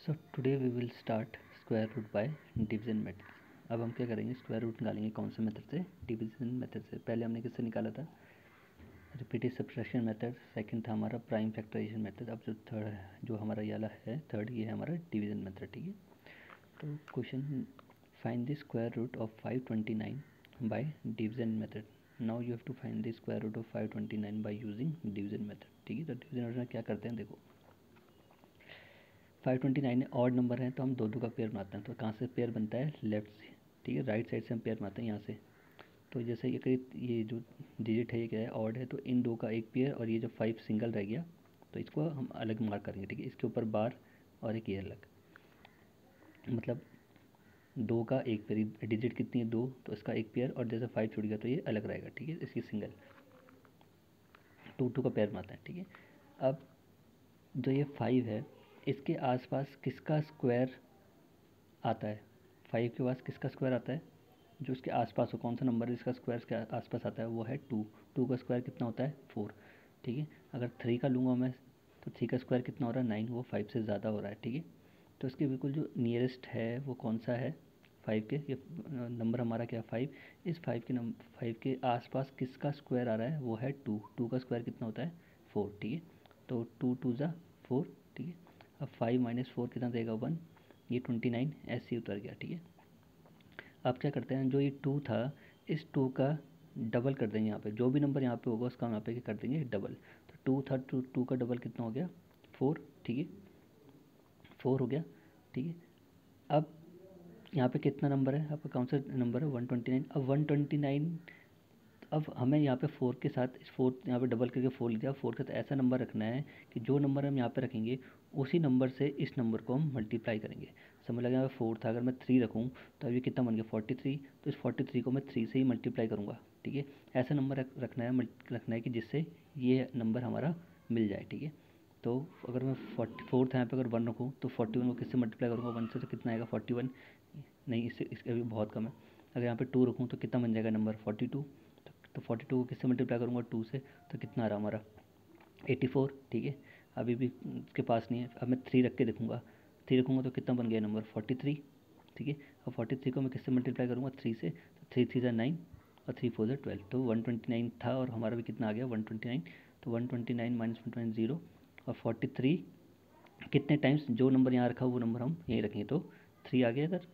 So today we will start square root by division method. अब हम क्या करेंगे, स्क्वायर रूट निकालेंगे कौन से मेथड से? डिवीजन मेथड से। पहले हमने किससे निकाला था? Repeated subtraction method. सेकंड था हमारा प्राइम फैक्टराइजेशन मेथड। अब जो थर्ड है, जो हमारा ये वाला है थर्ड, ये है हमारा डिवीजन मेथड। ठीक है, तो question, find the square root of 529 by division method. Now you have to find the square root of 529 by using division method. ठीक है, तो डिवीजन मेथड में क्या करते हैं, देखो 529 ऑड नंबर है तो हम दो दो का पेयर बनाते हैं। तो कहाँ से पेयर बनता है? लेफ्ट से। ठीक है, राइट साइड से हम पेयर बनाते हैं यहाँ से। तो जैसे ये जो डिजिट है ये क्या है? ऑड है, तो इन दो का एक पेयर, और ये जो 5 सिंगल रह गया तो इसको हम अलग मार्क करेंगे। ठीक है, इसके ऊपर बार और एक ये अलग, मतलब दो का एक पेयर। डिजिट कितनी है? 2, तो इसका एक पेयर, और जैसे 5 छूट गया तो ये अलग रहेगा। ठीक है, इसकी सिंगल 2 का पेयर बनाते हैं। ठीक है, अब जो ये 5 है इसके आसपास किसका स्क्वायर आता है? 5 के पास किसका स्क्वायर आता है? जो इसके आसपास हो, कौन सा नंबर है जिसका स्क्वायर इसके आसपास आता है? वो है 2। 2 का स्क्वायर कितना होता है? 4। ठीक है, अगर 3 का लूँगा मैं तो 3 का स्क्वायर कितना हो रहा है? 9। वो 5 से ज़्यादा हो रहा है। ठीक है, तो इसके बिल्कुल जो नियरेस्ट है वो कौन सा है? 5 के, ये नंबर हमारा क्या है? 5। इस 5 के आसपास किसका स्क्वायर आ रहा है? वो है 2। 2 का स्क्वायर कितना होता है? 4। ठीक है, तो 2 2 ज़ा 4। ठीक है, अब 5 माइनस 4 कितना देगा? 1। ये 29 ऐसे ही उतर गया। ठीक है, अब क्या करते हैं, जो ये 2 था इस 2 का डबल कर देंगे। यहाँ पे जो भी नंबर यहाँ पे होगा उसका हम यहाँ पे क्या कर देंगे? डबल। तो 2 था, 2 का डबल कितना हो गया? 4। ठीक है, 4 हो गया। ठीक है, अब यहाँ पे कितना नंबर है आपका? कौन सा नंबर है? 129। अब 129, अब हमें यहाँ पे 4 के साथ इस 4 यहाँ पे डबल करके 4 लिया। 4 के साथ ऐसा नंबर रखना है कि जो नंबर हम यहाँ पे रखेंगे उसी नंबर से इस नंबर को हम मल्टीप्लाई करेंगे। समझ लगा? यहाँ पे 4 था, अगर मैं 3 रखूँ तो अब ये कितना बन गया? 43। तो इस 43 को मैं 3 से ही मल्टीप्लाई करूँगा। ठीक है, ऐसा नंबर रखना है कि जिससे ये नंबर हमारा मिल जाए। ठीक है, तो अगर मैं 44 था यहाँ पे, अगर 1 रखूँ तो 41 को किससे मल्टीप्लाई करूँगा? 1 से। तो कितना आएगा? 41। नहीं, इससे अभी बहुत कम है। अगर यहाँ पे 2 रखूँ तो कितना बन जाएगा नंबर? 42। तो 42 को किससे मल्टीप्लाई करूँगा? 2 से। तो कितना आ रहा हमारा? 84। ठीक है, अभी भी इसके पास नहीं है। अब मैं 3 रख के देखूँगा, 3 रखूँगा तो कितना बन गया नंबर? 43। ठीक है, अब 43 को मैं किससे मल्टीप्लाई करूँगा? 3 से। तो 3 3 9 और 3 4 12। तो 129 था और हमारा भी कितना आ गया? 129। तो 129 माइनस 129 0, और 43 कितने टाइम्स जो नंबर यहाँ रखा वो नंबर हम यहीं रखेंगे, तो 3 आ गया इधर।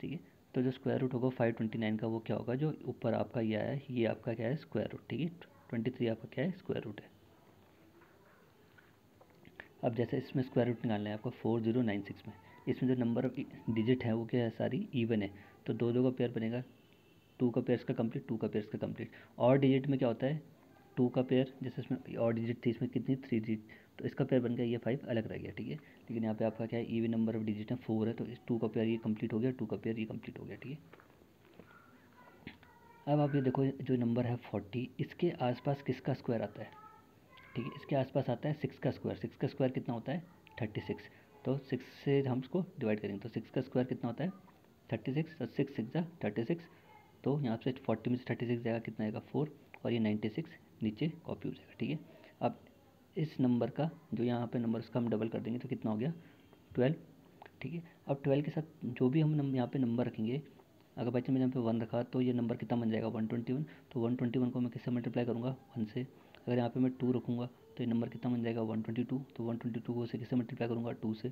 ठीक है, तो जो स्क्वायर रूट होगा 529 का वो क्या होगा? जो ऊपर आपका ये आया है ये आपका क्या है? Square root. ठीक है, 23 आपका क्या है? स्क्वायर रूट है। अब जैसे इसमें स्क्वायर रूट निकालना है आपको 4096 में, इसमें जो नंबर ऑफ डिजिट है वो क्या है? सारी इवन है, तो दो दो का पेयर बनेगा। 2 का पेयर इसका कंप्लीट, 2 का पेयर इसका कंप्लीट। और डिजिट में क्या होता है? 2 का पेयर, जैसे इसमें और डिजिट थी, इसमें कितनी? 3 डिजिट, तो इसका पेयर बन गया, ये 5 अलग रह गया। ठीक है, लेकिन यहाँ पे आपका क्या है? इवन नंबर ऑफ डिजिट है 4 है, तो इस 2 का पेयर ये कंप्लीट हो गया, 2 का पेयर ये कंप्लीट हो गया। ठीक है, अब आप ये देखो जो नंबर है 40, इसके आसपास किसका स्क्वायर आता है? ठीक है, इसके आसपास आता है 6 का स्क्वायर। 6 का स्क्वायर कितना होता है? 36। तो 6 से हम इसको डिवाइड करेंगे तो 6 का स्क्वायर कितना होता है? 36। तो 6 6 जा 36, तो यहाँ से 40 में से 36 जाएगा, कितना आएगा? 4, और ये 96 नीचे कॉपी हो जाएगा। ठीक है, अब इस नंबर का जो यहाँ पे नंबर उसका हम डबल कर देंगे तो कितना हो गया? 12। ठीक है, अब 12 के साथ जो भी हम यहाँ पे नंबर रखेंगे, अगर बाई चांस मैंने यहाँ पे 1 रखा तो ये नंबर कितना बन जाएगा? 121। तो 121 को मैं किससे मल्टीप्लाई करूँगा? 1 से। अगर यहाँ पे मैं 2 रखूँगा तो ये नंबर कितना बन जाएगा? 122। तो 122 को से किससे मल्टीप्लाई करूँगा? 2 से।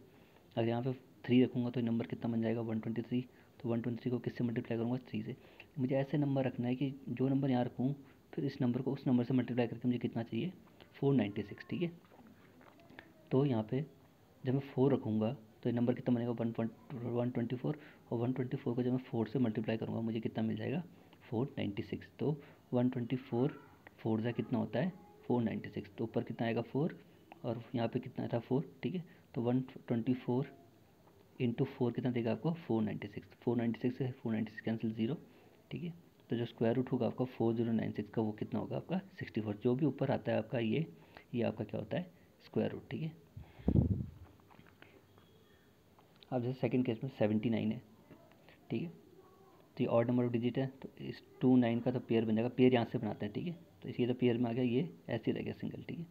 अगर यहाँ पे 3 रखूँगा तो ये नंबर कितना बन जाएगा? 123। तो 123 को किससे मल्टीप्लाई करूँगा? 3 से। मुझे ऐसे नंबर रखना है कि जो नंबर यहाँ रखूँ फिर इस नंबर को उस नंबर से मल्टीप्लाई करके मुझे कितना चाहिए? 496। ठीक है, तो यहाँ पे जब मैं 4 रखूँगा तो ये नंबर कितना बनेगा? 124, और 124 को जब मैं 4 से मल्टीप्लाई करूँगा मुझे कितना मिल जाएगा? 496। तो 124 4 जा कितना होता है? 496। तो ऊपर कितना आएगा? 4, और यहाँ पे कितना था? 4। ठीक है, तो 124 इंटू 4 कितना देगा आपको? 496। 496 से 496 कैंसिल 0। ठीक है, तो जो स्क्वायर रूट होगा आपका 4096 का वो कितना होगा आपका? 64। जो भी ऊपर आता है आपका ये आपका क्या होता है? Square root. ठीक है, अब जैसे सेकंड केस में 79 है। ठीक है, तो ये ऑड नंबर ऑफ डिजिट है, तो इस 2 9 का तो पेयर बन जाएगा। पेयर यहाँ से बनाते हैं। ठीक है, तो इसलिए तो पेयर में आ गया, ये ऐसे ही रह गया सिंगल। ठीक है,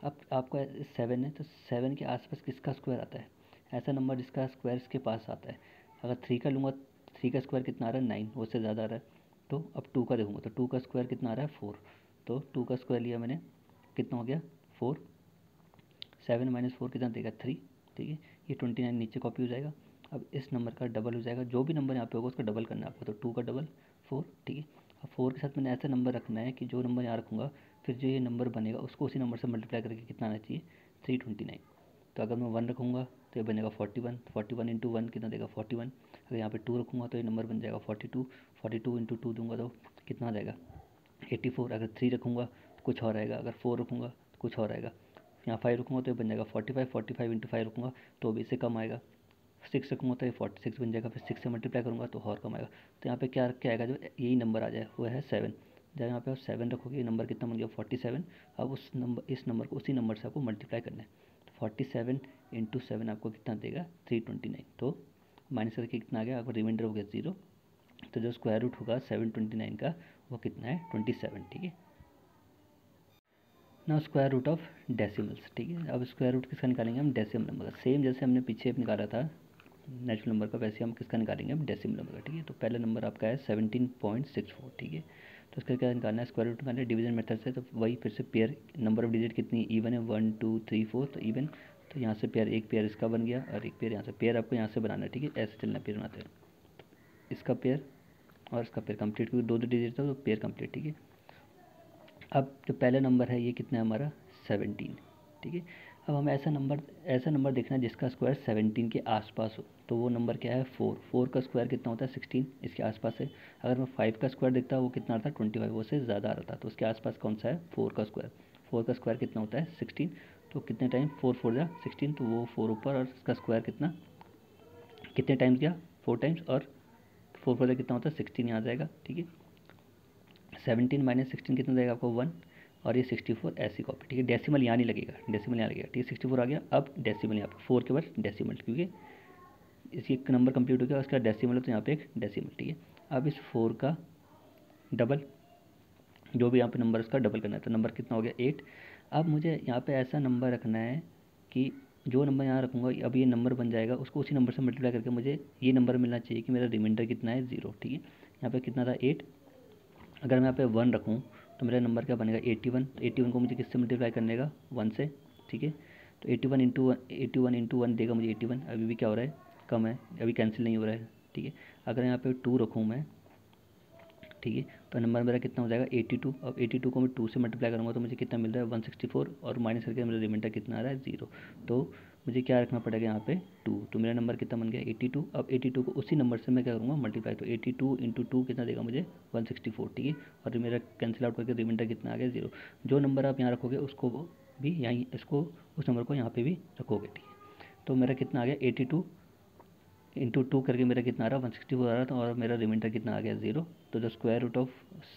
अब आपका 7 है, तो 7 के आसपास किसका स्क्वायर आता है? ऐसा नंबर जिसका स्क्वायर इसके पास आता है। अगर 3 का लूँगा, 3 का स्क्वायर कितना आ रहा है 9, वो उससे ज़्यादा आ रहा है। तो अब 2 का देखूँगा तो 2 का स्क्वायर कितना आ रहा है 4, तो 2 का स्क्वायर लिया मैंने, कितना हो गया 4, 7 माइनस 4 कितना देगा 3, ठीक है। ये 29 नीचे कॉपी हो जाएगा। अब इस नंबर का डबल हो जाएगा, जो भी नंबर यहाँ पे होगा उसका डबल करना है आपको, तो 2 का डबल 4, ठीक है। अब 4 के साथ मैंने ऐसा नंबर रखना है कि जो नंबर यहाँ रखूँगा फिर जो ये नंबर बनेगा उसको उसी नंबर से मल्टीप्लाई करके कितना आना चाहिए 329। तो अगर मैं 1 रखूँगा तो ये बनेगा 41, 41 इंटू 1 कितना देगा 41। अगर यहाँ पे 2 रखूँगा तो ये नंबर बन जाएगा 42, 42 इंटू 2 दूँगा तो कितना आ जाएगा 84। अगर 3 रखूँगा तो कुछ और आएगा, अगर 4 रखूँगा तो कुछ और आएगा। यहाँ 5 रखूँगा तो ये बन जाएगा 45, 45 इंटू 5 रखूँगा तो भी इससे कम आएगा। 6 रखूँगा तो ये 46 बन जाएगा, फिर 6 से मल्टीप्लाई करूँगा तो और कम आएगा। तो यहाँ पे क्या रख के आएगा, जो यही नंबर आ जाए वो है 7। जब यहाँ पे आप 7 रखोगे, ये नंबर कितना बन गया 47। अब उस नंबर, इस नंबर को उसी नंबर से आपको मल्टीप्लाई करना है। तो 47 इंटू 7 आपको कितना देगा 329। तो माइनस करके कितना आ गया, आपको रिमाइंडर हो गया 0। तो जो स्क्वायर रूट होगा 729 का वो कितना है 27, ठीक है। ना स्क्वायर रूट ऑफ डेसिमल्स, ठीक है। अब स्क्वायर रूट किसका निकालेंगे हम, डेसिमल नंबर का। सेम जैसे हमने पीछे निकाला था नेचुरल नंबर का, वैसे हम किसका निकालेंगे हम, डेसिमल नंबर का, ठीक है। तो पहला नंबर आपका है 17.64, ठीक है। तो इसका क्या निकालना है, स्क्वायर रूट निकालना है डिवीजन मेथड से। तो वही फिर से पेयर, नंबर ऑफ डिजिट कितनी इवन है 1 2 3 4, तो इवन। तो यहाँ से पेयर, एक पेयर इसका बन गया और एक पेयर यहाँ से। पेयर आपको यहाँ से बनाना है, ठीक है, ऐसे चलना पेयर बनाते हैं। इसका पेयर और इसका पेयर कंप्लीट, क्योंकि दो डिजिट था तो पेयर कंप्लीट, ठीक है। अब जो पहला नंबर है ये कितना है हमारा 17, ठीक है। अब हमें ऐसा नंबर देखना है जिसका स्क्वायर 17 के आसपास हो। तो वो नंबर क्या है 4, 4 का स्क्वायर कितना होता है 16, इसके आसपास है। अगर मैं 5 का स्क्वायर देखता वो कितना आता है 25, वो से ज़्यादा आ रहा था। तो उसके आसपास कौन सा है 4 का स्क्वायर। 4 का स्क्वायर कितना होता है 16, तो कितने टाइम 4 4 जा 16, तो वो 4 ऊपर, और इसका स्क्वायर कितना, कितने टाइम्स गया 4 टाइम्स, और 4 4 कितना होता है 16 यहाँ आ जाएगा, ठीक है। 17 माइनस 16 कितना देगा आपको 1, और ये 64 ऐसी कॉपी, ठीक है। डेसिमल यहाँ नहीं लगेगा, डेसिमल यहाँ लगेगा, ठीक है। 64 आ गया। अब डेसिमल यहाँ पे 4 के बाद डेसिमल, क्योंकि इसी एक नंबर कंप्लीट हो गया, उसका डेसिमल है तो यहाँ पे एक डेसिमल, ठीक है। अब इस 4 का डबल, जो भी यहाँ पे नंबर उसका डबल करना है, तो नंबर कितना हो गया 8। अब मुझे यहाँ पे ऐसा नंबर रखना है कि जो नंबर यहाँ रखूँगा अब ये नंबर बन जाएगा, उसको उसी नंबर से मल्टीप्लाई करके मुझे ये नंबर मिलना चाहिए कि मेरा रिमाइंडर कितना है 0, ठीक है। यहाँ पे कितना था 8। अगर मैं यहाँ पे 1 रखूँ तो मेरा नंबर क्या बनेगा 81। तो 81 को मुझे किससे मल्टीप्लाई करने का 1 से, ठीक है। तो 81 इंटू 1 देगा मुझे 81। अभी भी क्या हो रहा है कम है, अभी कैंसिल नहीं हो रहा है, ठीक है। अगर यहाँ पे 2 रखूँ मैं, ठीक है, तो नंबर मेरा कितना हो जाएगा 82। अब 82 को मैं 2 से मल्टीप्लाई करूँगा तो मुझे कितना मिल रहा है 164, और माइनस करके मेरा रिमाइंडर कितना आ रहा है 0। तो मुझे क्या रखना पड़ेगा यहाँ पे 2। तो मेरा नंबर कितना बन गया 82। अब 82 को उसी नंबर से मैं क्या करूँगा मल्टीप्लाई, तो 82 इंटू 2 कितना देगा मुझे 164, ठीक है। और मेरा कैंसिल आउट करके रिमाइंडर कितना आ गया 0। जो नंबर आप यहाँ रखोगे उसको भी यहीं, इसको उस नंबर को यहाँ पर भी रखोगे, ठीक है। तो मेरा कितना आ गया 82 इंटू 2 करके मेरा कितना आ रहा है 164 आ रहा था, और मेरा रिमाइंडर कितना आ गया 0। तो the square root of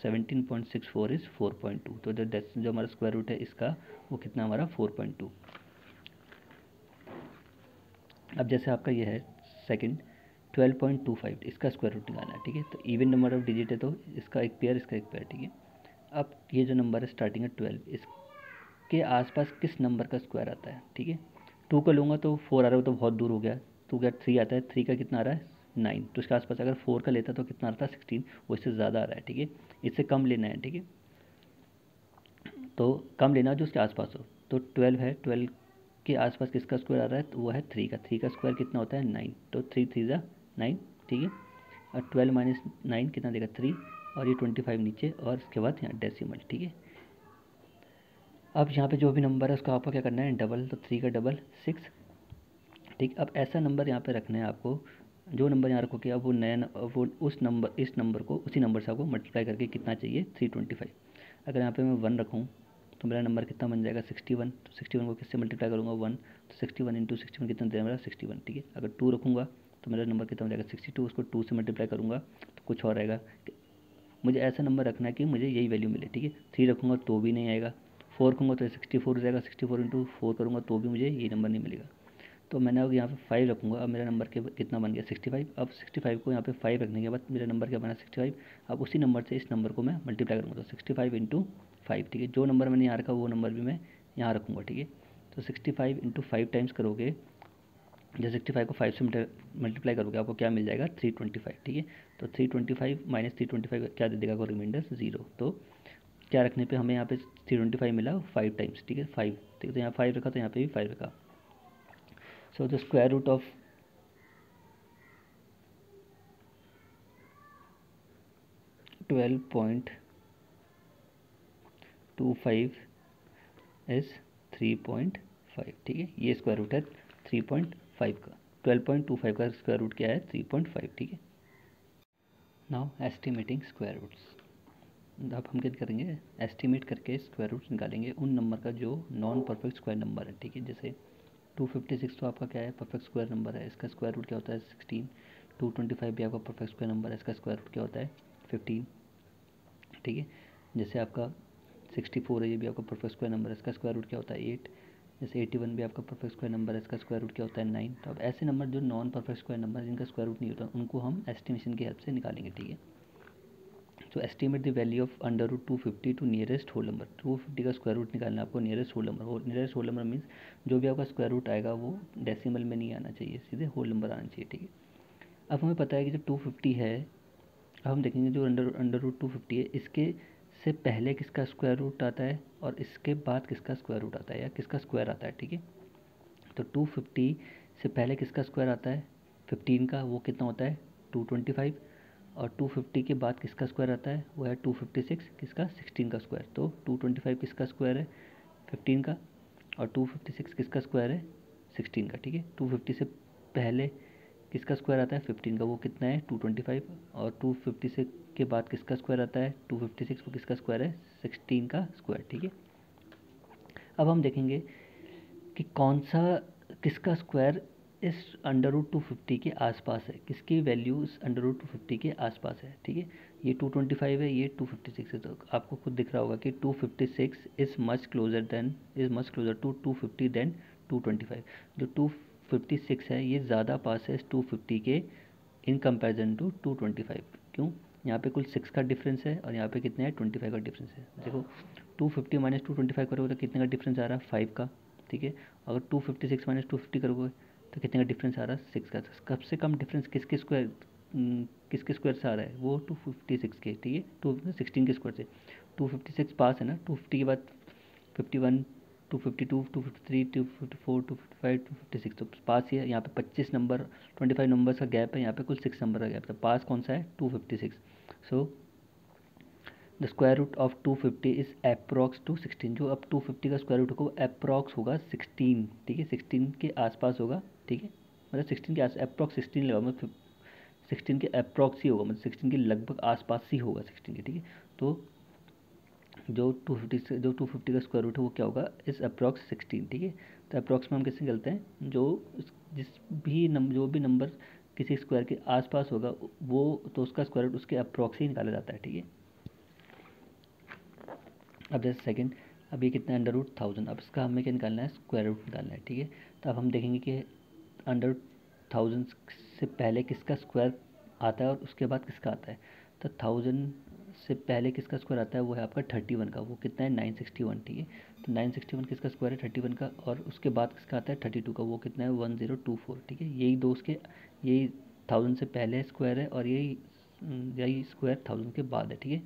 17.64 is 4.2। तो जो हमारा स्क्वायर रूट है इसका वो कितना हमारा 4.2। अब जैसे आपका ये है सेकंड 12.25, इसका स्क्वायर रूट निकालना है, ठीक है। तो इवन नंबर ऑफ डिजिट है तो इसका एक पेयर, इसका एक पेयर, ठीक है। अब ये जो नंबर है स्टार्टिंग है 12, इसके आसपास किस नंबर का स्क्वायर आता है, ठीक है। 2 का लूँगा तो 4 आ रहा है, तो बहुत दूर हो गया। 2 का 3 आता है, 3 का कितना आ रहा है 9, तो इसके आसपास अगर 4 का लेता तो कितना आता है 16, वो इससे ज़्यादा आ रहा है, ठीक है। इससे कम लेना है, ठीक है। तो कम लेना जो उसके आसपास हो। तो 12 है, 12 के आसपास किसका स्क्वायर आ रहा है, तो वो है 3 का। 3 का स्क्वायर कितना होता है 9, तो 3 3 ज़ा 9, ठीक है। और 12 माइनस 9 कितना देगा 3, और ये 25 नीचे, और इसके बाद यहाँ डेसिमल, ठीक है। अब यहाँ पे जो भी नंबर है उसका आपको क्या करना है डबल, तो 3 का डबल 6, ठीक। अब ऐसा नंबर यहाँ पे रखना है आपको, जो नंबर यहाँ रखोगे अब वो वो उस नंबर, इस नंबर को उसी नंबर से आपको मल्टीप्लाई करके कितना चाहिए 325। अगर यहाँ पे मैं 1 रखूँ तो मेरा नंबर कितना बन जाएगा 61। तो 61 को किससे मल्टीप्लाई करूँगा 1, तो 61 इंटू 61 कितना देगा मेरा 61, ठीक है। अगर 2 रखूँगा तो मेरा नंबर कितना हो जाएगा 62, उसको 2 से मल्टीप्लाई करूँगा तो कुछ और आएगा। मुझे ऐसा नंबर रखना है कि मुझे यही वैल्यू मिले, ठीक है। 3 रखूँगा तो भी नहीं आएगा, 4 रखूँगा तो 64 हो जाएगा, 64 इंटू 4 करूँगा तो भी मुझे ये नंबर नहीं मिलेगा। तो मैंने अब यहाँ पे 5 रखूँगा, अब मेरा नंबर के कितना बन गया 65। अब 65 को यहाँ पे 5 रखने के बाद मेरा नंबर क्या बना 65। अब उसी नंबर से इस नंबर को मैं मल्टीप्लाई करूँगा, तो 65 इंटू 5, ठीक है। जो नंबर मैंने यहाँ रखा वो नंबर भी मैं यहाँ रखूँगा, ठीक है। तो 65 इंटू 5 टाइम्स करोगे जब 65 को 5 से मल्टीप्लाई करोगे आपको क्या मिल जाएगा 325, ठीक है। तो 325 माइनस 325 क्या दे देगा आपको रिमाइंडर 0। तो क्या रखने पे हमें यहाँ पे 325 मिला 5 टाइम्स, ठीक है 5, ठीक है। तो यहाँ 5 रखा तो यहाँ पे भी 5 रखा। So the square root of 12.25 is 3.5, ठीक है। ये स्क्वायर रूट है 3.5 का। 12.25 का स्क्वायर रूट क्या है 3.5, ठीक है। Now estimating square roots. अब हम क्या करेंगे, एस्टिमेट करके स्क्वायर रूट्स निकालेंगे उन नंबर का जो नॉन परफेक्ट स्क्वायर नंबर है, ठीक है। जैसे 256 तो आपका क्या है परफेक्ट स्क्वायर नंबर है, इसका स्क्वायर रूट क्या होता है 16। 225 भी आपका परफेक्ट स्क्वायर नंबर है, इसका स्क्वायर रूट क्या होता है 15, ठीक है। जैसे आपका 64 है, ये भी आपका परफेक्ट स्क्वायर नंबर है, इसका स्क्वायर रूट क्या होता है 8। जैसे 81 भी आपका परफेक्ट स्क्वायर नंबर है, इसका स्क्वायर रूट क्या होता है 9। तो अब ऐसे नंबर जो नॉन परफेक्ट स्क्वायर नंबर जिनका स्क्वायर रूट नहीं होता उनको हम एस्टिमेशन की हेल्प से निकालेंगे, ठीक है। तो estimate the value of under root 250 to nearest whole number. 250 का स्क्वायर रूट निकालना आपको नियरेस्ट होल नंबर। और नियरेस्ट होल नंबर मीन्स जो भी आपका स्क्वायर रूट आएगा वो डेसिमल में नहीं आना चाहिए, सीधे होल नंबर आना चाहिए, ठीक है। अब हमें पता है कि जब 250 है, अब हम देखेंगे जो अंडर रूट 250 है इसके से पहले किसका स्क्वायर रूट आता है और इसके बाद किसका स्क्वायर रूट आता है या किसका स्क्वायर आता है, ठीक है। तो 250 से पहले किसका स्क्वायर आता है 15 का, वो कितना होता है 225। और 250 के बाद किसका स्क्वायर आता है वो है 256, किसका 16 का स्क्वायर। तो 225 किसका स्क्वायर है 15 का, और 256 किसका स्क्वायर है 16 का, ठीक है। 250 से पहले किसका स्क्वायर आता है 15 का, वो कितना है 225। और 256 के बाद किसका स्क्वायर आता है 256, वो किसका स्क्वायर है 16 का स्क्वायर, ठीक है। अब हम देखेंगे कि कौन सा किसका स्क्वायर इस अंडर रूट 250 के आसपास है, किसकी वैल्यू इस अंडर रूट 250 के आसपास है, ठीक है। ये 225 है, ये 256 है। तो आपको खुद दिख रहा होगा कि 256 is much closer to 250 than 225। जो 256 है ये ज़्यादा पास है इस 250 के इन कंपैरिजन टू 225। क्यों, यहाँ पे कुल 6 का डिफरेंस है और यहाँ पे कितने हैं 25 का डिफरेंस है। देखो 250 माइनस 225 करोगे तो कितने का डिफरेंस आ रहा है 5 का, ठीक है। अगर 256 माइनस 250 करोगे तो कितने का डिफरेंस आ रहा है 6 का। सबसे कम डिफरेंस किसके स्क्वायर से आ रहा है वो 256 के, ठीक है। 216 के स्क्वायर से 256 पास है ना। 250 के बाद 51, 252, 253, 254, 255, 256 तो पास ही है। यहाँ पे 25 नंबर 25 नंबर्स का गैप है, यहाँ पे कुल 6 नंबर का गैप है। तो पास कौन सा है 256। So the square root of 250 is approx to 16। जो अब 250 का स्क्वायर रूट होगा वो अप्रॉक्स होगा 16, ठीक है। 16 के आसपास होगा, ठीक है। मतलब 16 के आस अप्रॉक्स 16 लगा, मतलब 16 के अप्रॉक्स ही होगा, मतलब 16 के लगभग आसपास ही होगा 16 के, ठीक है। तो जो 250 का स्क्वायर रूट है वो क्या होगा इस अप्रॉक्स 16, ठीक है। तो अप्रॉक्स में हम किससे निकलते हैं जो भी नंबर किसी स्क्वायर के आसपास होगा वो तो उसका स्क्वायर रूट उसके अप्रॉक्स ही निकाला जाता है, ठीक है। अब जैसे सेकंड, अब ये कितना है अंडर रूट 1000। अब इसका हमें क्या निकालना है स्क्वायर रूट निकालना है, ठीक है। तो अब हम देखेंगे कि अंडर 1000 से पहले किसका स्क्वायर आता है और उसके बाद किसका आता है। तो 1000 से पहले किसका स्क्वायर आता है वो है आपका 31 का, वो कितना है 961, ठीक है। तो 961 किसका स्क्वायर है 31 का, और उसके बाद किसका आता है 32 का, वो कितना है 1024, ठीक है। यही दो उसके यही 1000 से पहले स्क्वायर है और यही स्क्वायर 1000 के बाद है, ठीक है।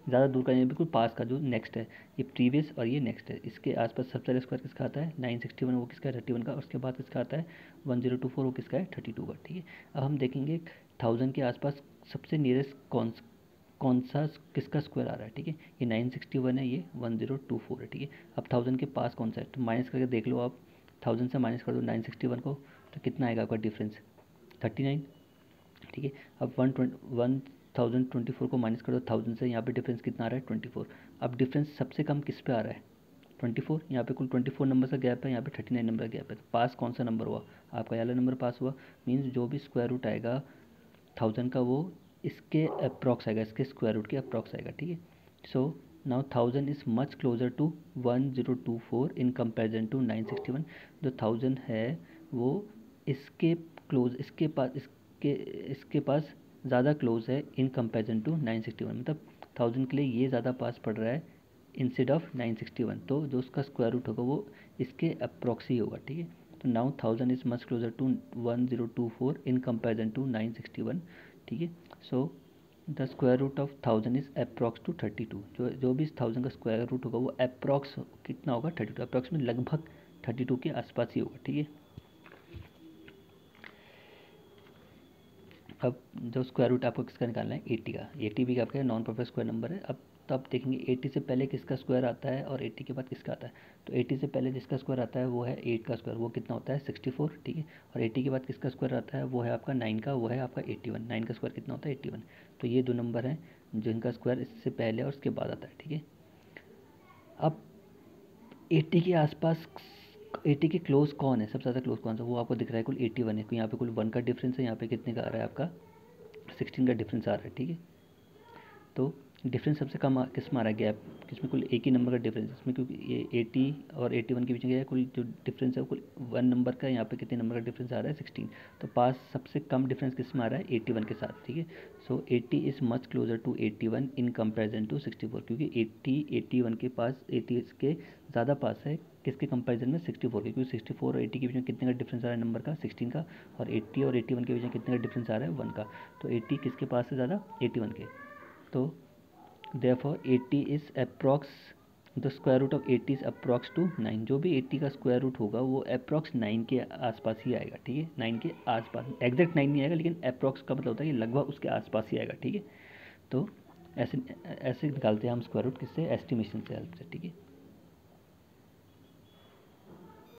ज़्यादा दूर का नहीं, बिल्कुल पास का जो नेक्स्ट है, ये प्रीवियस और ये नेक्स्ट है। इसके आसपास सबसे पहले स्क्वायर किसका आता है 961, वो किसका है 31 का। उसके बाद किसका आता है 1024, वो किसका है 32 का, ठीक है। अब हम देखेंगे 1000 के आसपास सबसे नियरेस्ट कौन सा किसका स्क्वायर आ रहा है, ठीक है। ये 961 है, ये 1024 है, ठीक है। अब 1000 के पास कौन सा है तो माइनस करके देख लो आप। 1000 से माइनस कर दो 961 को तो कितना आएगा आपका डिफरेंस 39, ठीक है। अब 1024 को माइनस कर दो 1000 से, यहाँ पे डिफरेंस कितना आ रहा है 24। अब डिफरेंस सबसे कम किस पे आ रहा है 24। यहाँ पे कुल 24 नंबर का गैप है, यहाँ पे 39 नंबर का गैप है। तो पास कौन सा नंबर हुआ आपका वाला नंबर पास हुआ। मीन्स जो भी स्क्वायर रूट आएगा 1000 का वो इसके अप्रॉक्स आएगा, इसके स्क्वायर रूट के अप्रॉक्स आएगा, ठीक है। So now 1000 is much closer to 1024 in comparison to 961। जो 1000 है वो इसके क्लोज इसके पास ज़्यादा क्लोज है इन कंपेरिजन टू 961। मतलब 1000 के लिए ये ज़्यादा पास पड़ रहा है इंस्टेड ऑफ 961। तो जो उसका स्क्वायर रूट होगा वो इसके अप्रॉक्स ही होगा, ठीक है। तो now 1000 is much closer to 1024 in comparison to 961, ठीक है। So the square root of 1000 is approx to 32, जो भी इस 1000 का स्क्वायर रूट होगा वो अप्रॉक्स कितना होगा 32, अप्रॉक्स में लगभग 32 के आसपास ही होगा, ठीक है। अब जो स्क्वायर रूट आपको किसका निकालना है 80 का, 80 भी आपका नॉन परफेक्ट स्क्वायर नंबर है। अब तब देखेंगे 80 से पहले किसका स्क्वायर आता है और 80 के बाद किसका आता है। तो 80 से पहले जिसका स्क्वायर आता है वो है 8 का स्क्वायर, वो कितना होता है 64, ठीक है। और 80 के बाद किसका स्क्वायर आता है वो है आपका 9 का, वो है आपका 81, 9 का स्क्वायर कितना होता है 81। तो ये दो नंबर हैं जिनका स्क्वायर इससे पहले और उसके बाद आता है, ठीक है। अब 80 के आसपास 80 के क्लोज कौन है, सबसे ज़्यादा क्लोज कौन सा, वो आपको दिख रहा है कुल 81 है, तो यहाँ पे कुल 1 का डिफरेंस है, यहाँ पे कितने का आ रहा है आपका 16 का डिफरेंस आ रहा है, ठीक है। तो डिफरेंस सबसे कम किस में आ रहा है गैप, किसमें कुल एक ही नंबर का डिफरेंस है इसमें, क्योंकि ये 80 और 81 के बीच में कुल जो डिफरेंस है कुल 1 नंबर का, यहाँ पे कितने नंबर का डिफरेंस आ रहा है 16। तो पास सबसे कम डिफरेंस किस में आ रहा है 81 के साथ, ठीक है। So 80 is much closer to 81 in comparison to 64, क्योंकि 80 81 के पास 80 के ज़्यादा पास है किसके कंपैरिजन में 64 के, क्योंकि 64 और 80 के बीच में कितने का डिफरेंस आ रहा है नंबर का 16 का, और 80 और 81 के बीच में कितने का डिफरेंस आ रहा है 1 का। तो 80 किसके पास है ज़्यादा 81 के। तो therefore 80 is approx, the square root of 80 is approx to 9, जो भी 80 का स्क्वायर रूट होगा वो approx 9 के आसपास ही आएगा, ठीक है। 9 के आसपास, एग्जैक्ट 9 नहीं आएगा, लेकिन approx का मतलब होता है कि लगभग उसके आसपास ही आएगा, ठीक है। तो ऐसे ऐसे निकालते हैं हम स्क्वायर रूट किससे, एस्टिमेशन से हेल्प से, ठीक है।